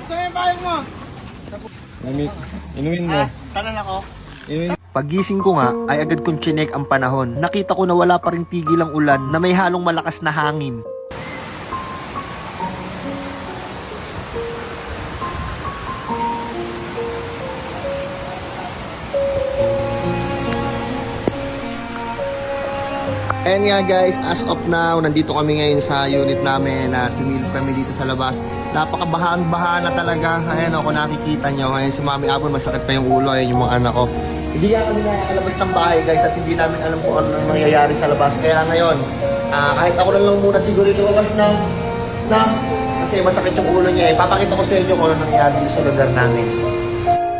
Saan yung bahay mo? Inumin mo. Tanan ako. Pagising ko nga ay agad kong chinek ang panahon. Nakita ko na wala pa rin tigil ang ulan na may halong malakas na hangin. And nga guys, as of now, nandito kami ngayon sa unit namin at sumilip kami dito sa labas. Napakabahaan-baha na talaga. Ayan o, kung nakikita nyo, ngayon si Mami Abon, masakit pa yung ulo. Ayan yung mga anak ko. Hindi nga kami nakakalabas ng bahay guys at hindi namin alam kung ano nangyayari sa labas. Kaya ngayon, kahit ako na lang muna siguro lumabas na kasi masakit yung ulo niya. Papakita ko sa inyo kung ano nangyayari dito sa lugar namin.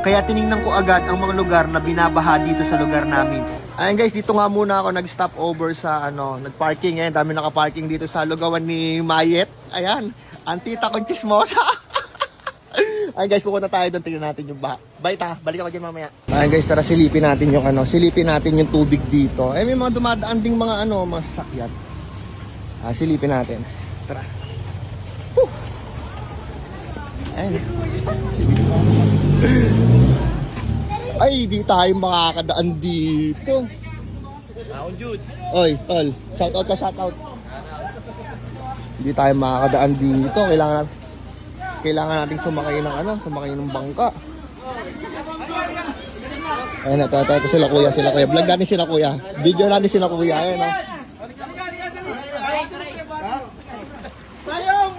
Kaya tiningnan ko agad ang mga lugar na binabaha dito sa lugar namin. Ayan guys, dito nga muna ako nag-stop over sa nag-parking. Ayan, dami naka-parking dito sa lugawan ni Mayet. Ayan, antita kong chismosa. Ayan guys, pupunta tayo doon, tingnan natin yung baha. Bye ta, balik ako dyan mamaya. Ayan guys, tara silipin natin yung silipin natin yung tubig dito. Eh may mga dumadaan ding mga mga sasakyan. Silipin natin. Tara. Woo! Ayan. Ay, di tayo makakadaan dito. Ako, Judes. Oy, tol. Shout out ka, shout out. Hindi tayo makakadaan dito. Kailangan nating sumakay ng bangka. Ayun, ito sila kuya. Vlog natin sila kuya. Video natin sila kuya. Ayun, oh. Payong!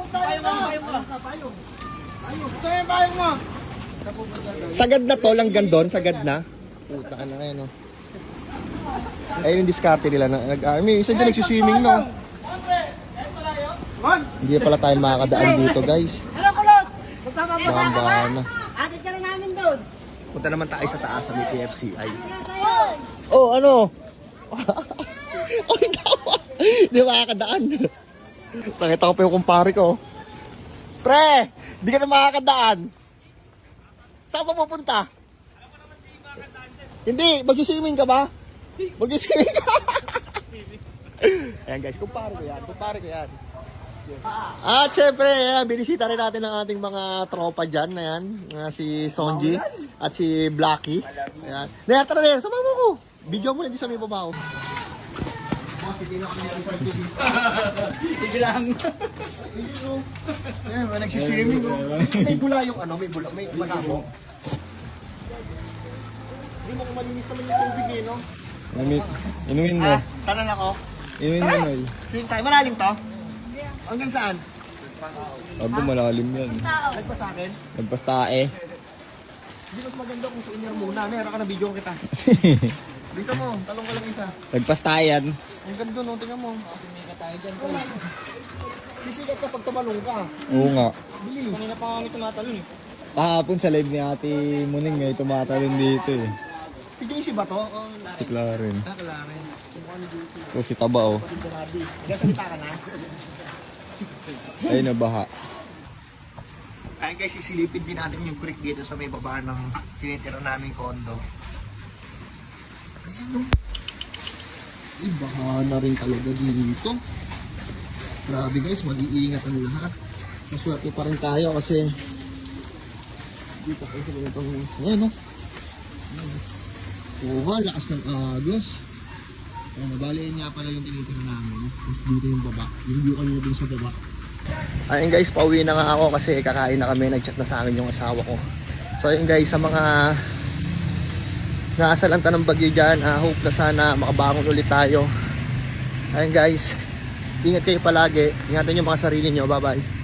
Saan yung bahay mo? Sagad na to, langgan doon, sagad na. Puta na, ayun, oh. Ayun yung diskarte nila. May isa din nagsiswimming, no? Hindi pala tayo makakadaan dito, guys. Bahan-bahan na. Atin ka na namin doon. Punta naman tayo sa taas sa PFCI. Oh, ano? Oy, tawa. Hindi makakadaan. Nakita ko pa yung kumpare ko. Pre, di ka na makakadaan. Saan pa pupunta? Hindi, mag-swimming ka ba? Mag-swimming ka. Ayan guys, kumpare ko yan. Syempre, binisita rin natin ang ating mga tropa dyan. Ayan, si Sonji at si Blacky. Ayan. Tara na, sama mo ko. Video mo lang di sa may babaw. Sige lang. Ayan, nagsiswimming. May bula yung may malabo. Hindi mo malinis naman yung tubig eh, no? Inumin mo. Tanan ako. Inumin mo, Noy. Same time, malalim to? Hanggang saan? Abo, malalim yan. Nagpa sa akin? Nagpastae. Hindi mas maganda kung sa inyo muna. Nera ka na video kita. Bisa mo, talong ka lang isa. Nagpastae yan. Ang ganda no, tingnan mo. Sumika tayo dyan. Sisikat ka pag tumalong ka. Oo nga. Bilis. Kanina pa kami tumatalon eh. Kahapon sa live ni Ate Muning may tumatalon dito eh. Si JC ba to? Si Claren. Clarence. Kung ano JC. O si Taba oh. Grabe. Gasalita ka na. Ay nabaha. Ayun guys, isilipid din natin yung creek dito sa may baba ng tinitira naming kondo. Baha na rin talaga dito. Grabe guys, mag-iingat ang lahat. Maswerte pa rin tayo kasi dito kayo sa ganitong ayan no. Lakas ng agos. Ayan, nabaliin nga pala yung tinitira namin. Tapos dito yung baba. Yung view kanina dun sa baba. Ayun guys, pauwi na nga ako kasi kakain na kami. Nag-chat na sa akin yung asawa ko. So ayun guys, sa mga naasalanta ng bagyo dyan, hope na sana makabangon ulit tayo. Ayun guys, ingat kayo palagi. Ingatan yung mga sarili nyo. Bye bye.